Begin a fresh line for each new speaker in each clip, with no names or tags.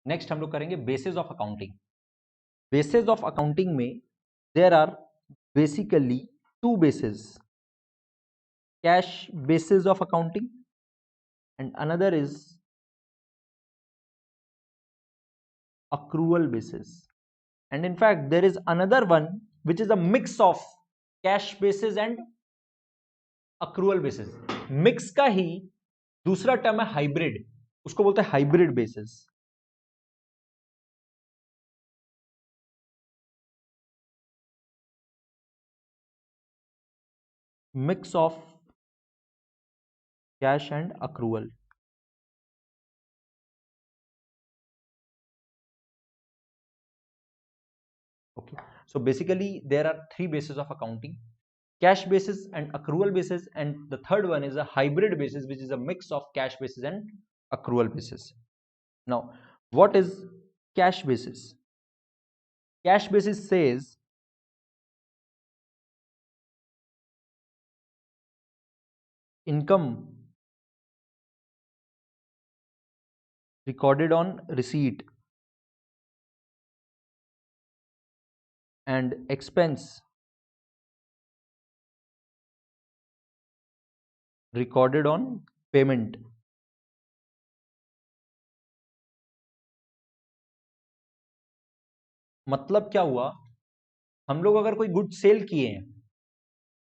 Next हम लोग करेंगे basis of accounting. Basis of accounting में there are basically two basis, cash basis of accounting and another is accrual basis, and in fact there is another one which is a mix of cash basis and accrual basis। Mix का ही दूसरा term है hybrid, उसको बोलते हैं hybrid basis. Mix of cash and accrual. Okay, so basically there are three bases of accounting: cash basis and accrual basis, and the third one is a hybrid basis which is a mix of cash basis and accrual basis. Now what is cash basis? Cash basis says income recorded on receipt and expense recorded on payment। मतलब क्या हुआ, हम लोग अगर कोई good cell किए हैं,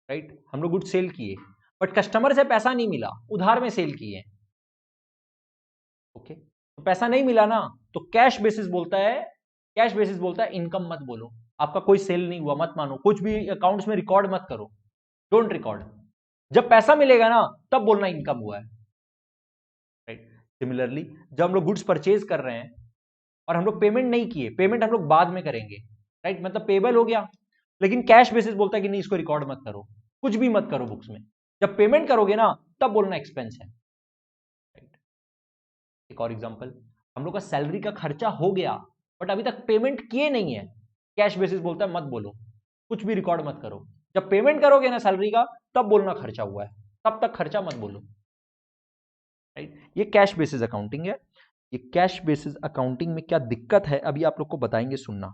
right, हम लोग गुड सेल किए बट कस्टमर से पैसा नहीं मिला, उधार में सेल किए हैं, ओके, तो पैसा नहीं मिला ना, तो कैश बेसिस बोलता है, कैश बेसिस बोलता है इनकम मत बोलो, आपका कोई सेल नहीं हुआ मत मानो, कुछ भी अकाउंट्स में रिकॉर्ड मत करो, डोंट रिकॉर्ड। जब पैसा मिलेगा ना तब बोलना इनकम हुआ है, राइट। सिमिलरली जब हम लोग गुड्स परचेज कर रहे हैं और हम लोग पेमेंट नहीं किए, पेमेंट हम लोग बाद में करेंगे, राइट, मतलब पेबल हो गया, लेकिन कैश बेसिस बोलता है कि नहीं इसको रिकॉर्ड मत करो, कुछ भी मत करो बुक्स में, जब पेमेंट करोगे ना तब बोलना एक्सपेंस है, राइट। एक और एग्जांपल, हम लोग का सैलरी का खर्चा हो गया बट अभी तक पेमेंट किए नहीं है, कैश बेसिस बोलता है मत बोलो, कुछ भी रिकॉर्ड मत करो, जब पेमेंट करोगे ना सैलरी का तब बोलना खर्चा हुआ है, तब तक खर्चा मत बोलो, राइट। ये कैश बेसिस अकाउंटिंग है। ये कैश बेसिस अकाउंटिंग में क्या दिक्कत है अभी आप लोग को बताएंगे, सुनना।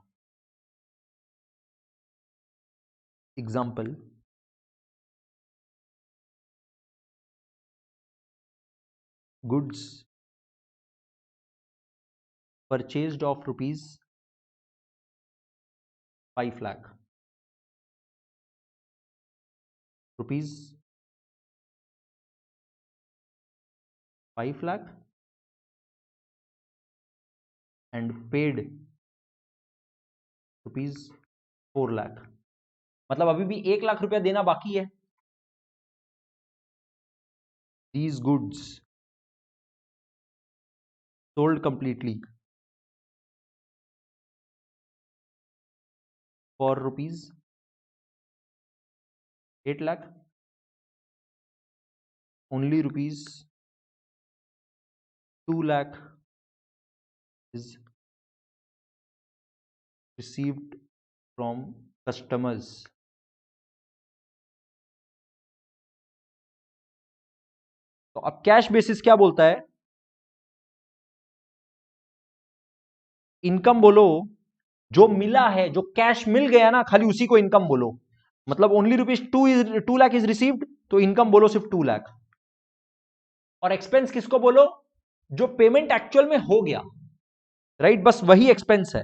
Example, goods purchased of rupees 5 lakh, rupees 5 lakh and paid rupees 4 lakh, मतलब अभी भी 1 लाख रुपया देना बाकी है। These goods sold completely for rupees 8 lakh, only rupees 2 lakh is received from customers। तो अब कैश बेसिस क्या बोलता है, इनकम बोलो जो मिला है, जो कैश मिल गया ना खाली उसी को इनकम बोलो, मतलब only rupees 2 lakh is received, तो इनकम बोलो सिर्फ 2 लाख। और एक्सपेंस किसको बोलो, जो पेमेंट एक्चुअल में हो गया, राइट, बस वही एक्सपेंस है,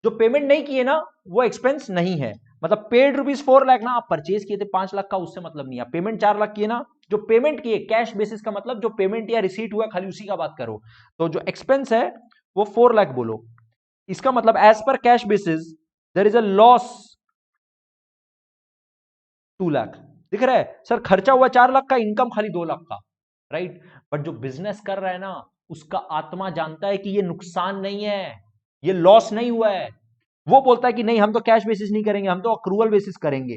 जो पेमेंट नहीं किए ना वो एक्सपेंस नहीं है। मतलब पेड रुपीज 4 लाख ना, आप परचेज किए थे 5 लाख का, उससे मतलब नहीं है, पेमेंट 4 लाख किए ना, जो पेमेंट किए कैश बेसिस का मतलब जो पेमेंट या रिसीट हुआ खाली उसी का बात करो, तो जो एक्सपेंस है वो 4 लाख बोलो। इसका मतलब as per cash basis there is a loss 2 lakh. दिख रहा है सर, खर्चा हुआ 4 लाख का, इनकम खाली 2 लाख का, राइट। बट जो बिजनेस कर रहा है ना उसका आत्मा जानता है कि ये नुकसान नहीं है, ये लॉस नहीं हुआ है, वो बोलता है कि नहीं हम तो कैश बेसिस नहीं करेंगे, हम तो अक्रूवल बेसिस करेंगे,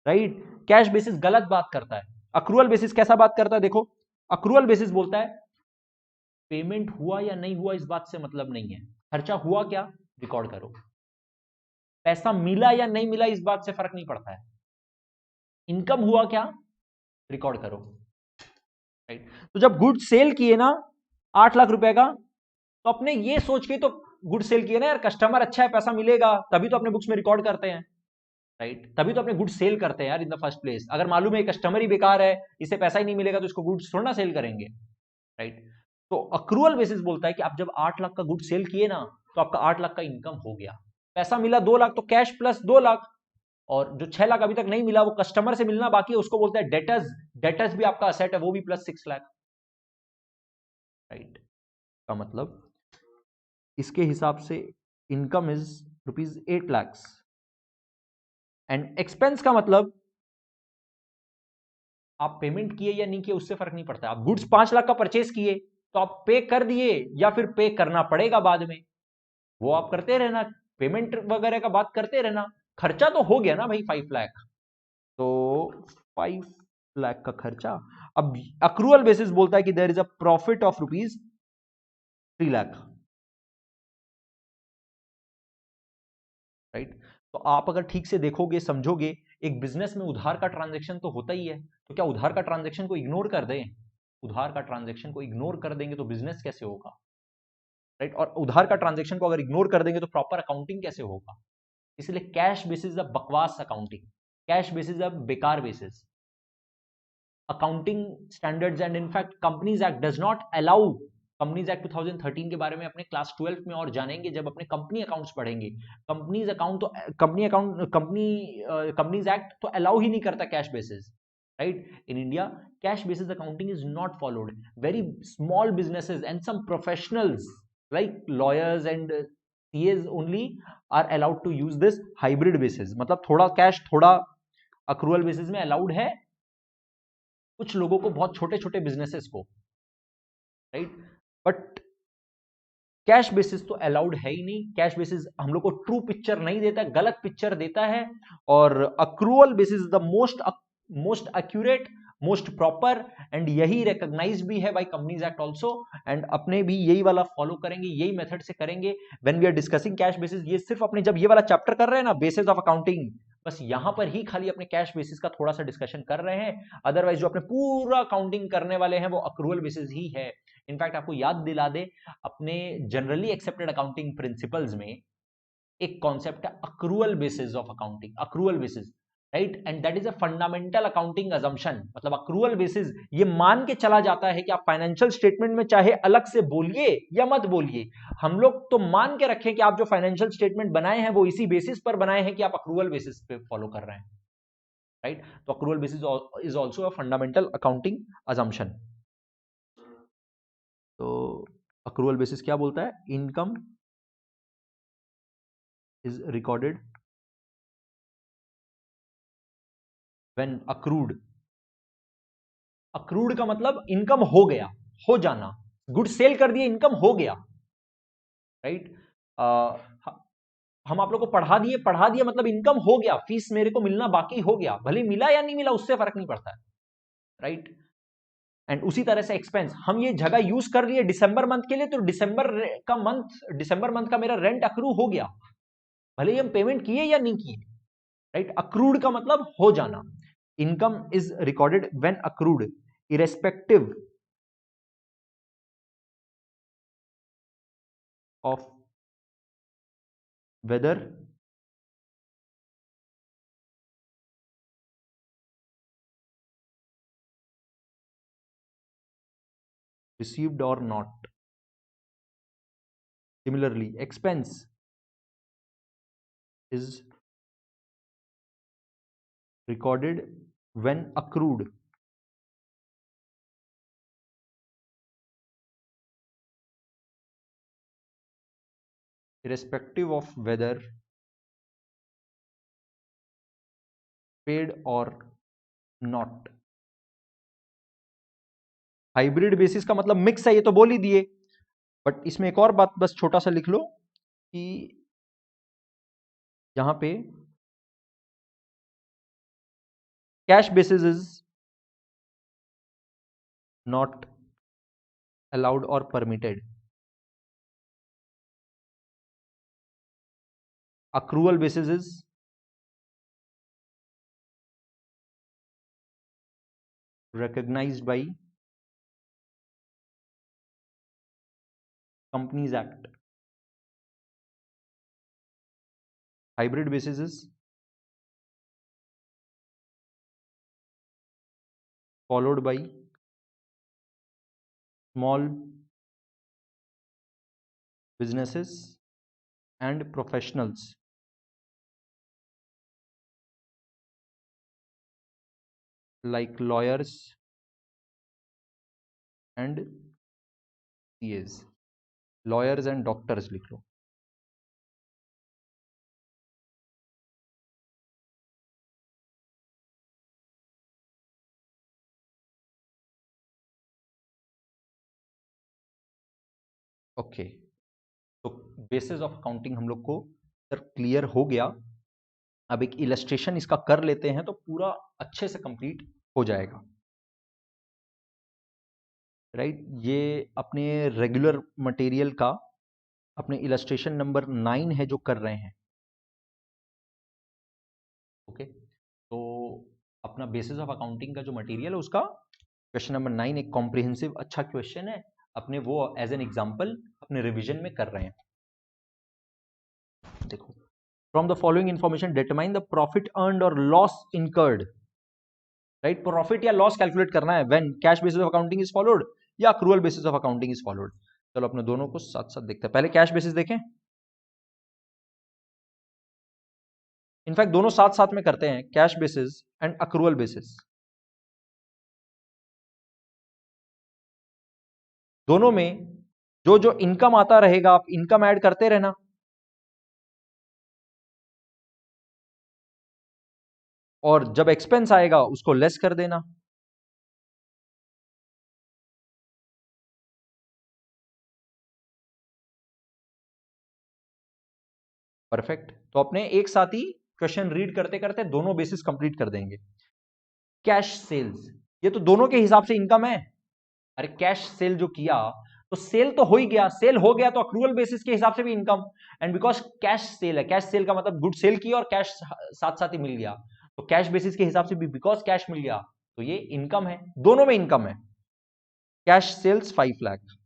राइट। कैश बेसिस गलत बात करता है, अक्रूवल बेसिस कैसा बात करता है, देखो, अक्रूवल बेसिस बोलता है पेमेंट हुआ या नहीं हुआ इस बात से मतलब नहीं है, खर्चा हुआ क्या रिकॉर्ड करो, पैसा मिला या नहीं मिला इस बात से फर्क नहीं पड़ता है, इनकम हुआ क्या रिकॉर्ड करो, राइट। तो जब गुड्स सेल किए ना 8 लाख रुपए का, तो अपने ये सोच के तो गुड सेल किए ना यार, कस्टमर अच्छा है, पैसा मिलेगा, तभी तो अपने बुक्स में रिकॉर्ड करते हैं, राइट? तभी तो अपने गुड सेल करते हैं यार इन द फर्स्ट प्लेस। अगर मालूम है कस्टमर ही बेकार है, इसे पैसा ही नहीं मिलेगा, तो इसको गुड्स थोड़ा ना सेल करेंगे, राइट? तो अक्रूवल बेसिस बोलता है कि आप जब 8 लाख का गुड सेल किए ना, तो आपका 8 लाख का इनकम हो गया, पैसा मिला 2 लाख, तो कैश प्लस 2 लाख, और जो 6 लाख अभी तक नहीं मिला वो कस्टमर से मिलना बाकी है, उसको बोलता है डेटर्स। डेटर्स भी आपका असेट है, वो भी प्लस 6 लाख, राइट? का मतलब इसके हिसाब से income is ₹8 lakh, and expense का मतलब आप पेमेंट किए या नहीं किए उससे फर्क नहीं पड़ता। आप गुड्स 5 लाख का परचेस किए, तो आप पे कर दिए या फिर पे करना पड़ेगा बाद में, वो आप करते रहना, पेमेंट वगैरह का बात करते रहना। खर्चा तो हो गया ना भाई 5 लाख, तो 5 लाख का खर्चा। अब अक्रूवल बेसिस बोलता है कि there is a profit of ₹3 lakh, right? तो आप अगर ठीक से देखोगे समझोगे, एक बिजनेस में उधार का ट्रांजैक्शन तो होता ही है, तो क्या उधार का ट्रांजैक्शन को इग्नोर कर दें? उधार का ट्रांजैक्शन को इग्नोर कर देंगे तो बिजनेस कैसे होगा, राइट? और उधार का ट्रांजैक्शन को अगर इग्नोर कर देंगे तो प्रॉपर अकाउंटिंग कैसे होगा? इसलिए कैश बेसिस अ बकवास अकाउंटिंग, कैश बेसिस अ बेकार basis accounting standards, and in fact companies act does not allow. Companies act 2013 के बारे में अपने क्लास 12 में और जानेंगे जब अपने कंपनी अकाउंट्स पढ़ेंगे। कंपनीज अकाउंट तो कंपनी अकाउंट कंपनीज एक्ट तो अलाउ ही नहीं करता cash basis, right? In India cash basis accounting is not followed. Very small businesses and some professionals like lawyers and CS only are allowed to use this hybrid basis, मतलब थोड़ा cash थोड़ा accrual basis में allowed है कुछ लोगों को, बहुत छोटे छोटे बिजनेसेस को, राइट? बट कैश बेसिस तो अलाउड है ही नहीं। कैश बेसिस हम लोग को ट्रू पिक्चर नहीं देता, गलत पिक्चर देता है। और accrual basis the most accurate, most proper, and यही रिकॉग्नाइज भी है by companies act also. And अपने भी यही वाला फॉलो करेंगे, यही मेथड से करेंगे when we are discussing cash basis. ये सिर्फ अपने जब ये वाला चैप्टर कर रहे हैं ना, बेसिस ऑफ अकाउंटिंग, बस यहां पर ही खाली अपने कैश बेसिस का थोड़ा सा डिस्कशन कर रहे हैं। अदरवाइज जो अपने पूरा अकाउंटिंग करने वाले हैं वो अक्रूवल बेसिस ही है। इनफैक्ट आपको याद दिला दे, अपने जनरली एक्सेप्टेड अकाउंटिंग प्रिंसिपल्स में एक कॉन्सेप्ट है accrual basis of accounting, accrual basis, right? And that is a fundamental accounting assumption. मतलब अक्रूवल बेसिस ये मान के चला जाता है कि आप फाइनेंशियल स्टेटमेंट में चाहे अलग से बोलिए या मत बोलिए, हम लोग तो मान के रखें कि आप जो फाइनेंशियल स्टेटमेंट बनाए हैं वो इसी बेसिस पर बनाए हैं कि आप अक्रूवल बेसिस पे फॉलो कर रहे हैं, राइट? तो accrual basis is also a fundamental accounting assumption. तो अक्रूवल बेसिस क्या बोलता है? Income is recorded when accrued. Accrued का मतलब इनकम हो गया, हो जाना, गुड सेल कर दिए, इनकम हो गया, राइट? हम आप लोग को पढ़ा दिए मतलब इनकम हो गया, फीस मेरे को मिलना बाकी हो गया, भले मिला या नहीं मिला उससे फर्क नहीं पड़ता है, राइट? एंड उसी तरह से एक्सपेंस, हम ये जगह यूज कर लिए दिसंबर मंथ के लिए, तो दिसंबर मंथ का मेरा रेंट अक्रू हो गया, भले ही हम पेमेंट किए या नहीं किए, राइट? अक्रूड का मतलब हो जाना। Income is recorded when accrued irrespective of whether received or not. Similarly, expense is recorded when accrued irrespective of whether paid or not. Hybrid basis का मतलब मिक्स है, ये तो बोल ही दिए, बट इसमें एक और बात बस छोटा सा लिख लो कि यहां पे cash basis is not allowed और permitted, accrual basis is recognized by companies act, hybrid basis is followed by small businesses and professionals like lawyers and CAs, lawyers and doctors लिख लो। ओके, तो बेसिस ऑफ अकाउंटिंग हम लोग को sir clear हो गया। अब एक इलस्ट्रेशन इसका कर लेते हैं तो पूरा अच्छे से कंप्लीट हो जाएगा, राइट। ये अपने रेगुलर मटेरियल का अपने इलस्ट्रेशन नंबर 9 है जो कर रहे हैं। ओके, तो अपना बेसिस ऑफ अकाउंटिंग का जो मटेरियल है उसका क्वेश्चन नंबर 9 एक कॉम्प्रिहेंसिव अच्छा क्वेश्चन है, अपने वो एज एन एग्जांपल अपने रिवीजन में कर रहे हैं। देखो, from the following information determine the profit earned और लॉस इनकर्ड, राइट। प्रॉफिट या लॉस कैलकुलेट करना है when cash basis of accounting is followed या accrual basis of accounting is followed. चलो अपने दोनों को साथ साथ देखते हैं। पहले कैश बेसिस देखें, इनफैक्ट दोनों साथ साथ में करते हैं, cash basis and accrual basis. दोनों में जो जो इनकम आता रहेगा आप इनकम ऐड करते रहना, और जब एक्सपेंस आएगा उसको लेस कर देना। परफेक्ट, तो अपने एक साथ ही क्वेश्चन रीड करते करते दोनों बेसिस कंप्लीट कर देंगे। कैश सेल्स, ये तो दोनों के हिसाब से इनकम है। अरे कैश सेल जो किया तो सेल तो हो ही गया, सेल हो गया तो अक्रूवल बेसिस के हिसाब से भी income. And because cash cell है, कैश सेल का मतलब गुड सेल किया और कैश साथ साथ ही मिल गया, तो कैश बेसिस के हिसाब से भी बिकॉज कैश मिल गया तो ये इनकम है, दोनों में इनकम है। कैश सेल्स 5 लाख।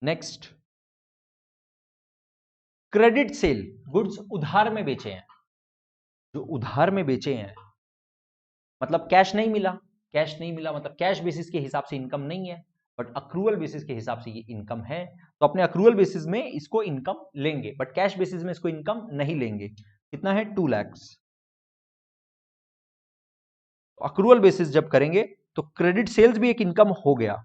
नेक्स्ट, क्रेडिट सेल, गुड्स उधार में बेचे हैं, जो उधार में बेचे हैं मतलब कैश नहीं मिला, कैश नहीं मिला मतलब कैश बेसिस के हिसाब से इनकम नहीं है, बट अक्रूवल बेसिस के हिसाब से ये इनकम है, तो अपने अक्रूवल बेसिस में इसको इनकम लेंगे, बट कैश बेसिस में इसको इनकम नहीं लेंगे। कितना है? 2 लाख। अक्रूवल बेसिस जब करेंगे तो क्रेडिट सेल्स भी एक इनकम हो गया।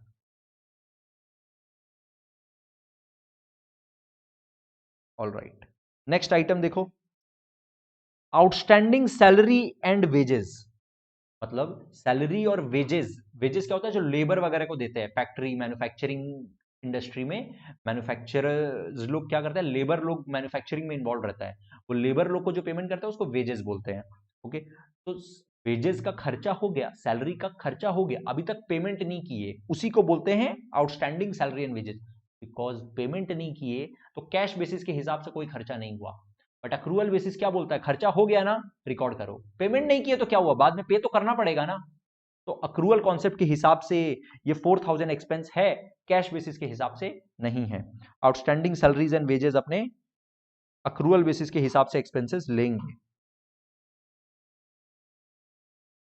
ऑल राइट, नेक्स्ट आइटम देखो, आउटस्टैंडिंग सैलरी एंड वेजेस, मतलब सैलरी और वेजेस। वेजेस क्या होता है? जो लेबर वगैरह को देते हैं, फैक्ट्री मैन्युफैक्चरिंग इंडस्ट्री में मैन्युफैक्चरर्स लोग क्या करते हैं, लेबर लोग मैन्युफैक्चरिंग में इन्वॉल्व रहता है, वो लेबर लोग को जो पेमेंट करता है उसको वेजेस बोलते हैं। ओके, तो वेजेस का खर्चा हो गया, सैलरी का खर्चा हो गया, अभी तक पेमेंट नहीं किए, उसी को बोलते हैं outstanding salary and wages. Because payment नहीं किए तो कैश बेसिस के हिसाब से कोई खर्चा नहीं हुआ, बट अक्रूवल बेसिस क्या बोलता है? खर्चा हो गया ना, रिकॉर्ड करो। पेमेंट नहीं किए तो क्या हुआ? बाद में पे तो करना पड़ेगा ना। तो अक्रूवल कॉन्सेप्ट के हिसाब से ये 4000 एक्सपेंस है, कैश बेसिस के हिसाब से नहीं है। आउटस्टैंडिंग सैलरीज एंड वेजेस अपने अक्रूवल बेसिस के हिसाब से एक्सपेंसेस लेंगे।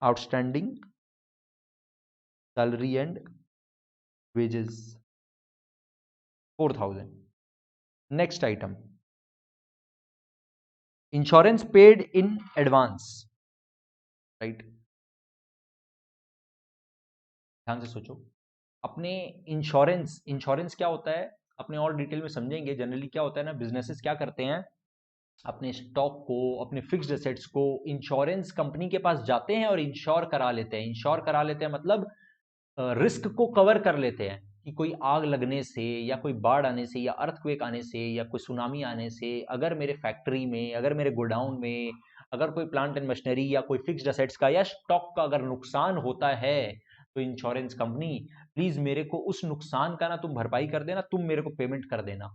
Outstanding salary and wages 4000। Next item, insurance paid in advance, right. ध्यान से सोचो, अपने इंश्योरेंस, इंश्योरेंस क्या होता है अपने और डिटेल में समझेंगे। जनरली क्या होता है ना, बिजनेसेस क्या करते हैं, अपने स्टॉक को, अपने फिक्स्ड एसेट्स को इंश्योरेंस कंपनी के पास जाते हैं और इंश्योर करा लेते हैं। इंश्योर करा लेते हैं मतलब रिस्क को कवर कर लेते हैं कि कोई आग लगने से या कोई बाढ़ आने से या अर्थक्वेक आने से या कोई सुनामी आने से, अगर मेरे फैक्ट्री में, अगर मेरे गोडाउन में, अगर कोई प्लांट एंड मशीनरी या कोई फिक्स्ड एसेट्स का या स्टॉक का अगर नुकसान होता है तो इंश्योरेंस कंपनी प्लीज मेरे को उस नुकसान का ना तुम भरपाई कर देना, तुम मेरे को पेमेंट कर देना,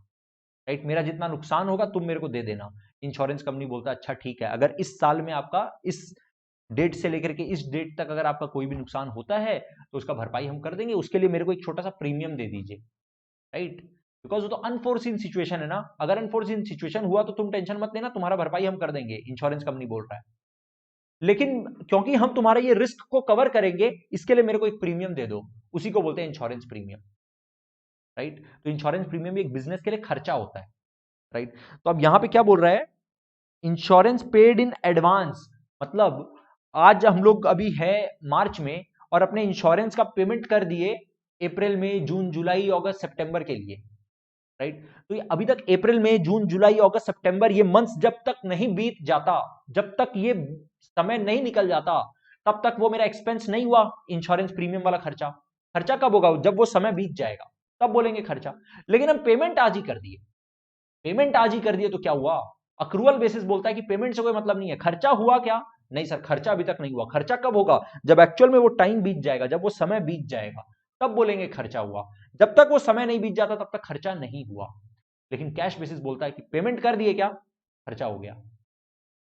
राइट, मेरा जितना नुकसान होगा तुम मेरे को दे देना। इंश्योरेंस कंपनी बोलता है अच्छा ठीक है, अगर इस साल में आपका इस डेट से लेकर के इस डेट तक अगर आपका कोई भी नुकसान होता है तो उसका भरपाई हम कर देंगे, उसके लिए मेरे को एक छोटा सा प्रीमियम दे दीजिए, राइट, बिकॉज वो तो अनफोर्सिन सिचुएशन है ना, अगर अनफोर्सिन सिचुएशन हुआ तो तुम टेंशन मत लेना, तुम्हारा भरपाई हम कर देंगे, इंश्योरेंस कंपनी बोल रहा है, लेकिन क्योंकि हम तुम्हारा ये रिस्क को कवर करेंगे इसके लिए मेरे को एक प्रीमियम दे दो, उसी को बोलते हैं इंश्योरेंस प्रीमियम, राइट। तो इंश्योरेंस प्रीमियम एक बिजनेस के लिए खर्चा होता है, राइट। तो अब यहां पे क्या बोल रहा है, इंश्योरेंस पेड इन एडवांस, मतलब आज हम लोग अभी है मार्च में और अपने इंश्योरेंस का पेमेंट कर दिए अप्रैल में जून जुलाई अगस्त सितंबर के लिए, राइट। तो ये अभी तक अप्रैल में जून जुलाई अगस्त सितंबर ये मंथ्स जब तक नहीं बीत जाता, जब तक ये समय नहीं निकल जाता, तब तक वो मेरा एक्सपेंस नहीं हुआ इंश्योरेंस प्रीमियम वाला खर्चा। खर्चा कब होगा, जब वो समय बीत जाएगा तब बोलेंगे खर्चा। लेकिन हम पेमेंट आज ही कर दिए, पेमेंट आज ही कर दिए तो क्या हुआ, अक्रूवल बेसिस बोलता है कि पेमेंट से कोई मतलब नहीं है, खर्चा हुआ क्या, नहीं सर खर्चा अभी तक नहीं हुआ, खर्चा कब होगा, जब एक्चुअल में वो टाइम बीत जाएगा, जब वो समय बीत जाएगा तब बोलेंगे खर्चा हुआ, जब तक वो समय नहीं बीत जाता तब तक खर्चा नहीं हुआ। लेकिन कैश बेसिस बोलता है कि पेमेंट कर दिए क्या, खर्चा हो गया,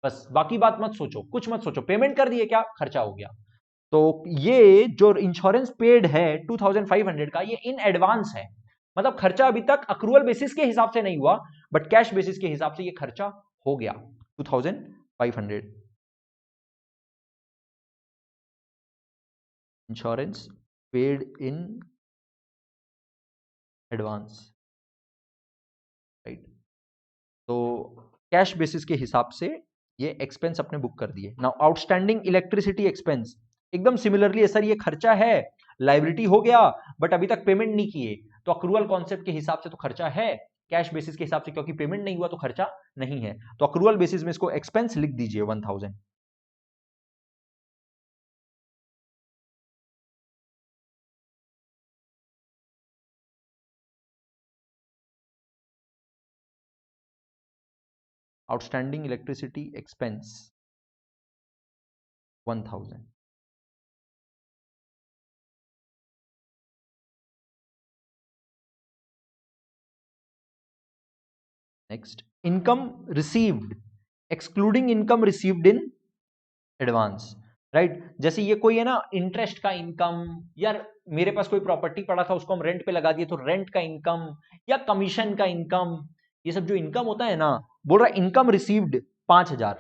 बस बाकी बात मत सोचो, कुछ मत सोचो, पेमेंट कर दिए क्या, खर्चा हो गया। तो ये जो इंश्योरेंस पेड है 2500 का, ये इन एडवांस है, मतलब खर्चा अभी तक अक्रूवल बेसिस के हिसाब से नहीं हुआ, बट कैश बेसिस के हिसाब से ये खर्चा हो गया 2500। Insurance paid in advance, right. तो कैश बेसिस के हिसाब से ये एक्सपेंस अपने बुक कर दिए। नाउ आउटस्टैंडिंग इलेक्ट्रिसिटी एक्सपेंस, एकदम सिमिलरली सर ये खर्चा है, लाइबिलिटी हो गया बट अभी तक पेमेंट नहीं किए, तो अक्रूवल कॉन्सेप्ट के हिसाब से तो खर्चा है, कैश बेसिस के हिसाब से क्योंकि पेमेंट नहीं हुआ तो खर्चा नहीं है, तो अक्रूवल बेसिस में इसको एक्सपेंस लिख दीजिए 1000। Outstanding electricity expense 1000। Next, income received excluding income received in advance, right. जैसे ये कोई है ना इंटरेस्ट का इनकम, यार मेरे पास कोई प्रॉपर्टी पड़ा था उसको हम रेंट पे लगा दिए तो रेंट का इनकम, या कमीशन का इनकम, ये सब जो इनकम होता है ना, बोल रहा इनकम रिसीव्ड 5000,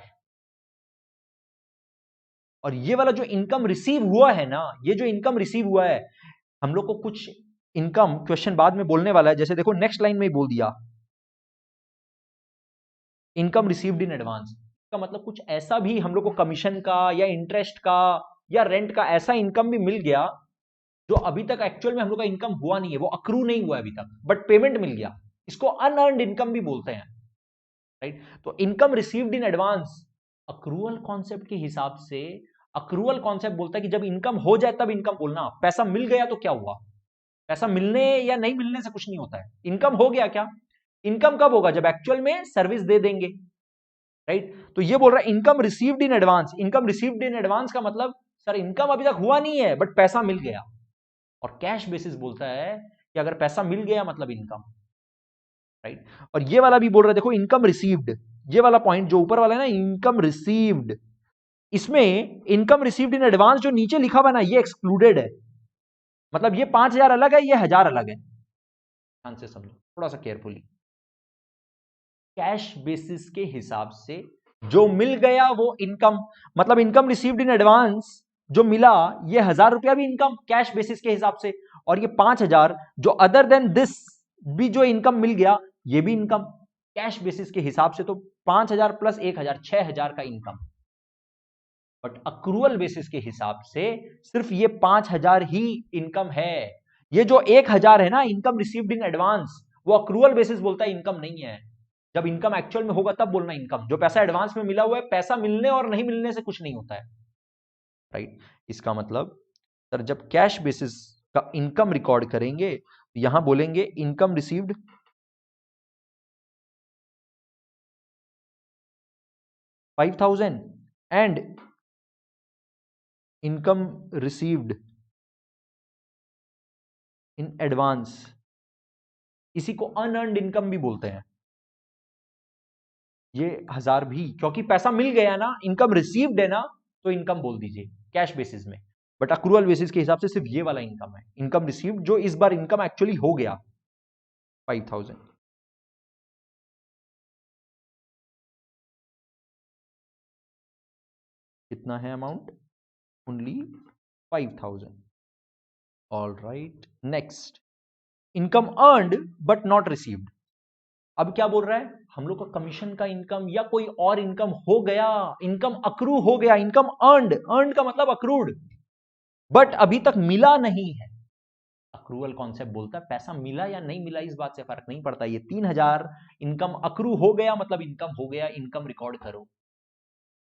और ये वाला जो इनकम रिसीव हुआ है ना, ये जो इनकम रिसीव हुआ है, हम लोग को कुछ इनकम क्वेश्चन बाद में बोलने वाला है, जैसे देखो नेक्स्ट लाइन में ही बोल दिया इनकम रिसीव्ड इन एडवांस, का मतलब कुछ ऐसा भी हम लोग को कमीशन का या इंटरेस्ट का या रेंट का ऐसा इनकम भी मिल गया जो अभी तक एक्चुअल में हम लोग का इनकम हुआ नहीं है, वो अक्रू नहीं हुआ अभी तक, बट पेमेंट मिल गया, इसको अनअर्न्ड इनकम भी बोलते हैं, राइट। तो income received in advance accrual concept के हिसाब से, अक्रूवल कॉन्सेप्ट बोलता है कि जब इनकम हो जाए तब इनकम बोलना, पैसा मिल गया तो क्या हुआ, पैसा मिलने या नहीं मिलने से कुछ नहीं होता है, इनकम हो गया क्या, इनकम कब होगा, जब एक्चुअल में सर्विस दे देंगे, राइट। तो ये बोल रहा है income received in advance, income received in advance का मतलब सर इनकम अभी तक हुआ नहीं है बट पैसा मिल गया, और कैश बेसिस बोलता है कि अगर पैसा मिल गया मतलब इनकम, राइट। और ये वाला भी बोल रहा है देखो इनकम रिसीव्ड, ये वाला पॉइंट जो ऊपर वाला है ना इनकम रिसीव्ड, इसमें इनकम रिसीव्ड इन एडवांस जो नीचे लिखा हुआ ना ये एक्सक्लूडेड है, मतलब ये 5000 अलग है, ये 1000 अलग है, ध्यान से समझो थोड़ा सा केयरफुली। कैश बेसिस के हिसाब से जो मिल गया वो इनकम, मतलब इनकम रिसीव्ड इन एडवांस जो मिला ये 1000 रुपया भी इनकम कैश बेसिस के हिसाब से, और ये 5000 जो अदर देन दिस भी जो इनकम मिल गया ये भी इनकम कैश बेसिस के हिसाब से, तो 5000 प्लस 1000 6000 का इनकम, बट अक्रूवल बेसिस के हिसाब से सिर्फ ये 5000 ही इनकम है, ये जो 1000 है ना इनकम रिसीव्ड इन एडवांस वो अक्रूवल बेसिस बोलता है इनकम नहीं है, जब इनकम एक्चुअल में होगा तब बोलना इनकम, जो पैसा एडवांस में मिला हुआ है पैसा मिलने और नहीं मिलने से कुछ नहीं होता है, राइट। इसका मतलब सर जब कैश बेसिस का इनकम रिकॉर्ड करेंगे तो यहां बोलेंगे income received 5000 and income received in advance, इसी को अनअर्न्ड इनकम भी बोलते हैं। ये 1000 भी, क्योंकि पैसा मिल गया ना, इनकम रिसीव्ड है ना, तो इनकम बोल दीजिए कैश बेसिस में। बट अक्रूवल बेसिस के हिसाब से सिर्फ ये वाला इनकम है, इनकम रिसीव्ड, जो इस बार इनकम एक्चुअली हो गया 5000। कितना है amount? Only 5000। All right, next, income earned but not received. अब क्या बोल रहा है, हम लोग का कमीशन का इनकम या कोई और इनकम हो गया, इनकम अक्रू हो गया, इनकम अर्नड, अर्नड का मतलब अक्रूड, बट अभी तक मिला नहीं है। अक्रूवल कॉन्सेप्ट बोलता है पैसा मिला या नहीं मिला इस बात से फर्क नहीं पड़ता, ये 3000 इनकम अक्रू हो गया मतलब इनकम हो गया, इनकम रिकॉर्ड करो।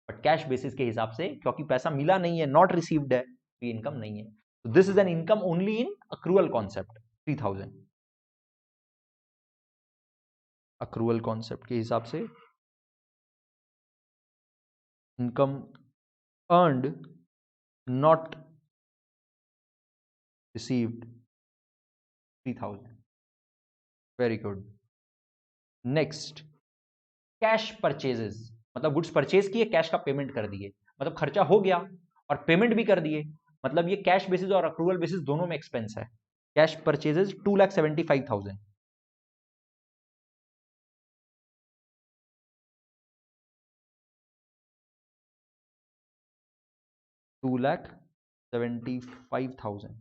बट कैश बेसिस के हिसाब से क्योंकि पैसा मिला नहीं है, नॉट रिसीव्ड है, तो ये इनकम नहीं है। तो this is an income only in accrual concept 3000। Accrual concept के हिसाब से income earned not received 3000। Very good. Next, cash purchases, मतलब गुड्स परचेज किए, कैश का पेमेंट कर दिए, मतलब खर्चा हो गया और पेमेंट भी कर दिए, मतलब ये कैश बेसिस और अक्रूवल बेसिस दोनों में एक्सपेंस है। Cash purchases 2,75,000। $2,75,000।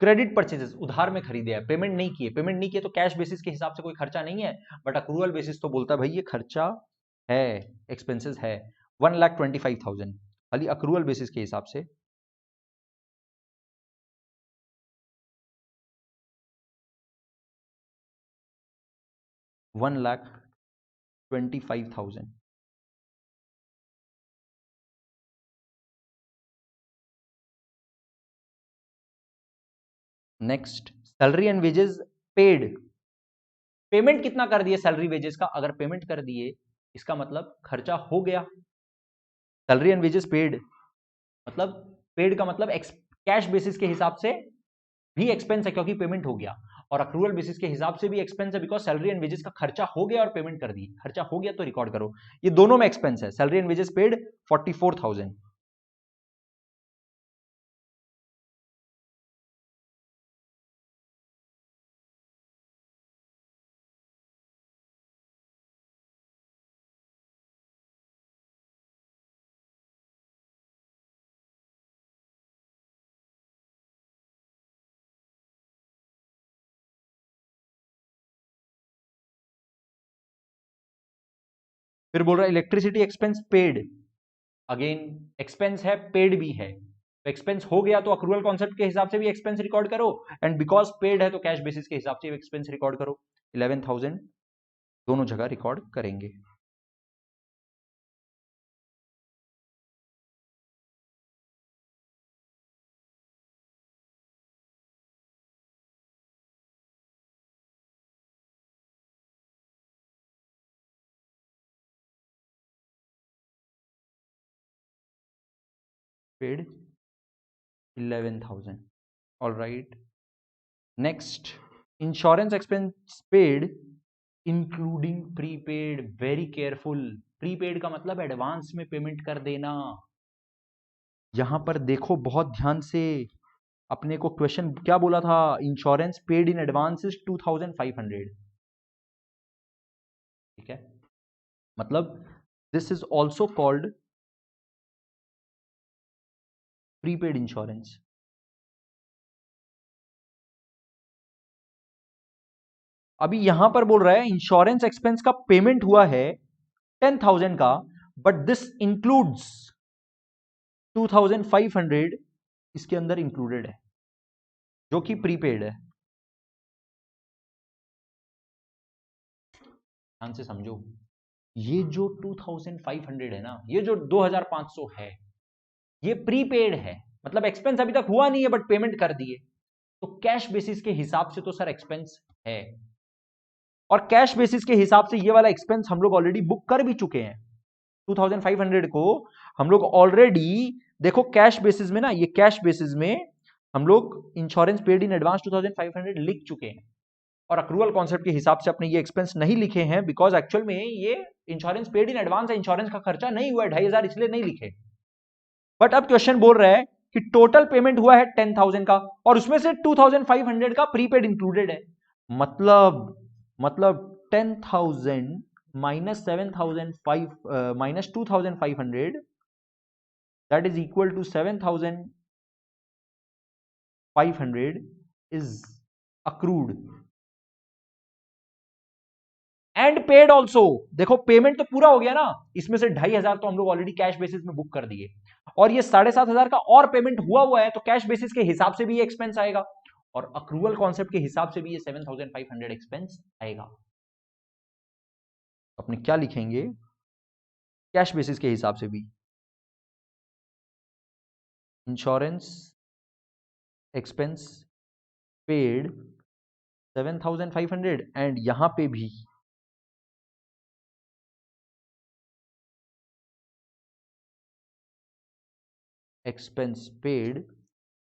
क्रेडिट परचेजेस, उधार में खरीदे है, पेमेंट नहीं किए, पेमेंट नहीं किए तो कैश बेसिस के हिसाब से कोई खर्चा नहीं है, बट अक्रूवल बेसिस तो बोलता है भाई ये खर्चा है, एक्सपेंसेस है। 1,25,000 खाली अक्रूवल बेसिस के हिसाब से। $1,25,000। Next, salary and wages paid. Payment कितना कर दिए सैलरी वेजेस का, अगर पेमेंट कर दिए इसका मतलब खर्चा हो गया। सैलरी एंड वेजेस पेड, मतलब पेड का मतलब कैश बेसिस के हिसाब से भी एक्सपेंस है क्योंकि पेमेंट हो गया, और अक्रूवल बेसिस के हिसाब से भी एक्सपेंस है बिकॉज सैलरी एंड वेजेस का खर्चा हो गया और पेमेंट कर दी, खर्चा हो गया तो रिकॉर्ड करो, ये दोनों में एक्सपेंस है। Salary and wages paid 44,000। फिर बोल रहा है electricity expense paid, again expense है, पेड भी है, तो एक्सपेंस हो गया तो अक्रूवल कॉन्सेप्ट के हिसाब से भी एक्सपेंस रिकॉर्ड करो, एंड बिकॉज पेड है तो कैश बेसिस के हिसाब से एक्सपेंस रिकॉर्ड करो। 11,000 दोनों जगह रिकॉर्ड करेंगे। Paid 11,000। All right, next, insurance expense paid including prepaid. Very careful, prepaid का मतलब एडवांस में पेमेंट कर देना। यहां पर देखो बहुत ध्यान से, अपने को क्वेश्चन क्या बोला था, insurance paid in advance is 2,500। ठीक है, मतलब this is also called prepaid insurance. अभी यहां पर बोल रहा है इंश्योरेंस एक्सपेंस का पेमेंट हुआ है 10,000 का, बट दिस इंक्लूड्स 2,500 इसके अंदर इंक्लूडेड है जो कि प्रीपेड है। ध्यान से समझो, ये जो 2,500 है ना, ये जो 2,500 है, ये प्रीपेड है, मतलब एक्सपेंस अभी तक हुआ नहीं है बट पेमेंट कर दिए, तो कैश बेसिस के हिसाब से तो सर एक्सपेंस है। और कैश बेसिस के हिसाब से ये वाला एक्सपेंस हम लोग ऑलरेडी बुक कर भी चुके हैं। 2500 को हम लोग ऑलरेडी, देखो कैश बेसिस में ना, ये कैश बेसिस में हम लोग इंश्योरेंस पेड इन एडवांस 2500 लिख चुके हैं, और अक्रूवल कॉन्सेप्ट के हिसाब से अपने ये एक्सपेंस नहीं लिखे हैं, बिकॉज एक्चुअल में ये इंश्योरेंस पेड इन एडवांस है, इंश्योरेंस का खर्चा नहीं हुआ है 2500, इसलिए नहीं लिखे। बट अब क्वेश्चन बोल रहा है कि टोटल पेमेंट हुआ है 10,000 का, और उसमें से 2500 का प्रीपेड इंक्लूडेड है, मतलब 10,000 minus 7,500 minus 2,500, that is equal to 7,500 is accrued and paid also। देखो पेमेंट तो पूरा हो गया ना, इसमें से 2,500 तो हम लोग ऑलरेडी कैश बेसिस में बुक कर दिए, और ये 7,500 का और पेमेंट हुआ है, तो कैश बेसिस के हिसाब से भी ये एक्सपेंस आएगा, और अक्रूवल कॉन्सेप्ट के हिसाब से भी ये 7,500 एक्सपेंस आएगा। अपने क्या लिखेंगे कैश बेसिस के हिसाब से भी, इंश्योरेंस एक्सपेंस पेड 7,500, एंड यहां पे भी एक्सपेंस पेड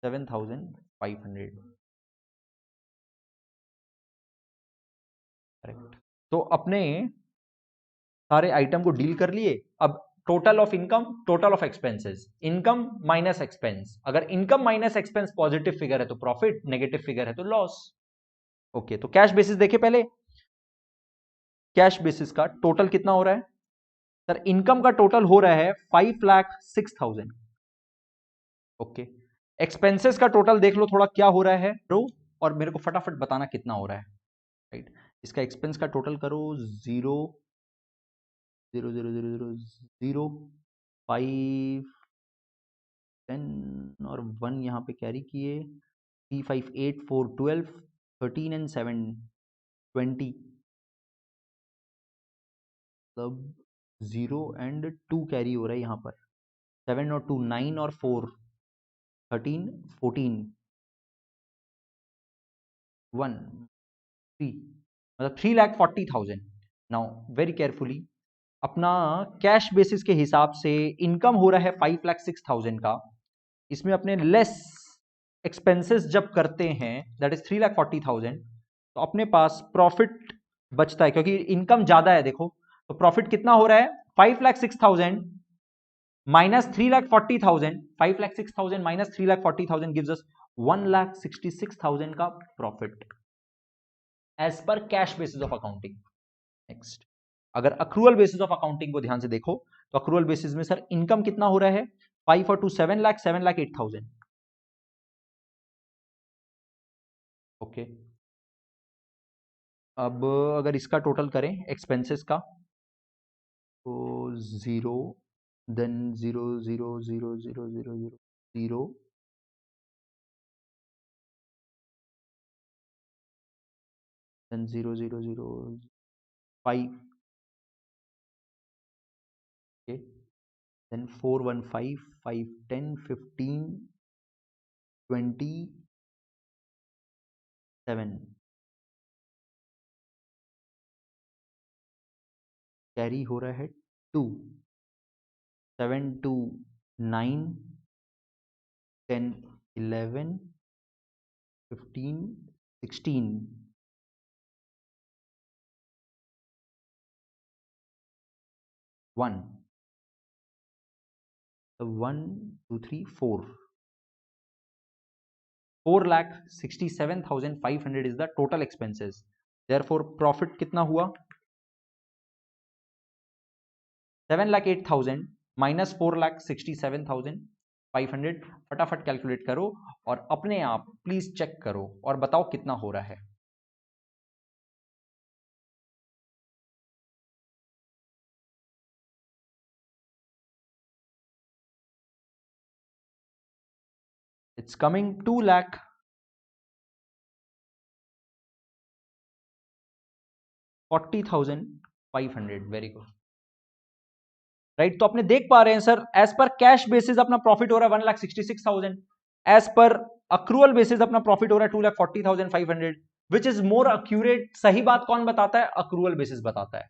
7,500। करेक्ट। तो अपने सारे आइटम को डील कर लिए। अब total of income, total of expenses, income minus expense, अगर income minus expense positive figure है तो प्रॉफिट, नेगेटिव फिगर है तो लॉस। ओके, तो कैश बेसिस देखे पहले, कैश बेसिस का टोटल कितना हो रहा है सर? इनकम का टोटल हो रहा है 5,06,000। ओके, एक्सपेंसेस का टोटल देख लो थोड़ा क्या हो रहा है रो, और मेरे को फटाफट बताना कितना हो रहा है। राइट, इसका एक्सपेंस का टोटल करो 0 0 0 0 0 0 5 10 और 1 यहाँ पे कैरी किए, 3 5 8 4 12 13 एंड 7 20, मतलब 0 एंड 2 कैरी हो रहा है यहाँ पर, 7 और 2 9 और 4 13 14 1 3, मतलब 3,40,000। नाउ वेरी केयरफुली, अपना कैश बेसिस के हिसाब से इनकम हो रहा है 5,06,000 का, इसमें अपने लेस एक्सपेंसेस जब करते हैं दैट इज 3,40,000, तो अपने पास प्रॉफिट बचता है, क्योंकि इनकम ज्यादा है। देखो तो प्रॉफिट कितना हो रहा है, 5,06,000 माइनस 3,40,000, 5,06,000 माइनस 3,40,000 गिव्स अस 1,66,000 का profit as per cash basis of accounting. Next, अगर अक्रूवल बेसिस ऑफ अकाउंटिंग को ध्यान से देखो, तो अक्रूवल बेसिस में सर इनकम कितना हो रहा है, 5 और 2 7 लाख, 7,08,000। ओके, अब अगर इसका टोटल करें एक्सपेंसेस का, तो 0 then 0 0 0 0 0 0 0 then 0 0 0 5, okay, then 4 1 5 5 10 15 27 carry हो रहा है 2 7 2 9 10 11 15 16 1 1 2 3 4 4,67,500 is the total expenses, therefore profit कितना हुआ, 7,08,000 माइनस 4,67,500। फटाफट कैलकुलेट करो और अपने आप प्लीज चेक करो और बताओ कितना हो रहा है। It's coming 2,40,500। Very good, right. तो अपने देख पा रहे हैं sir, as per cash basis अपना प्रॉफिट हो रहा है 1,66,000, एज पर अक्रूवल बेसिस अपना प्रॉफिट हो रहा है 2,40,500। विच इज मोर एक्यूरेट, सही बात कौन बताता है? अक्रूवल बेसिस बताता है।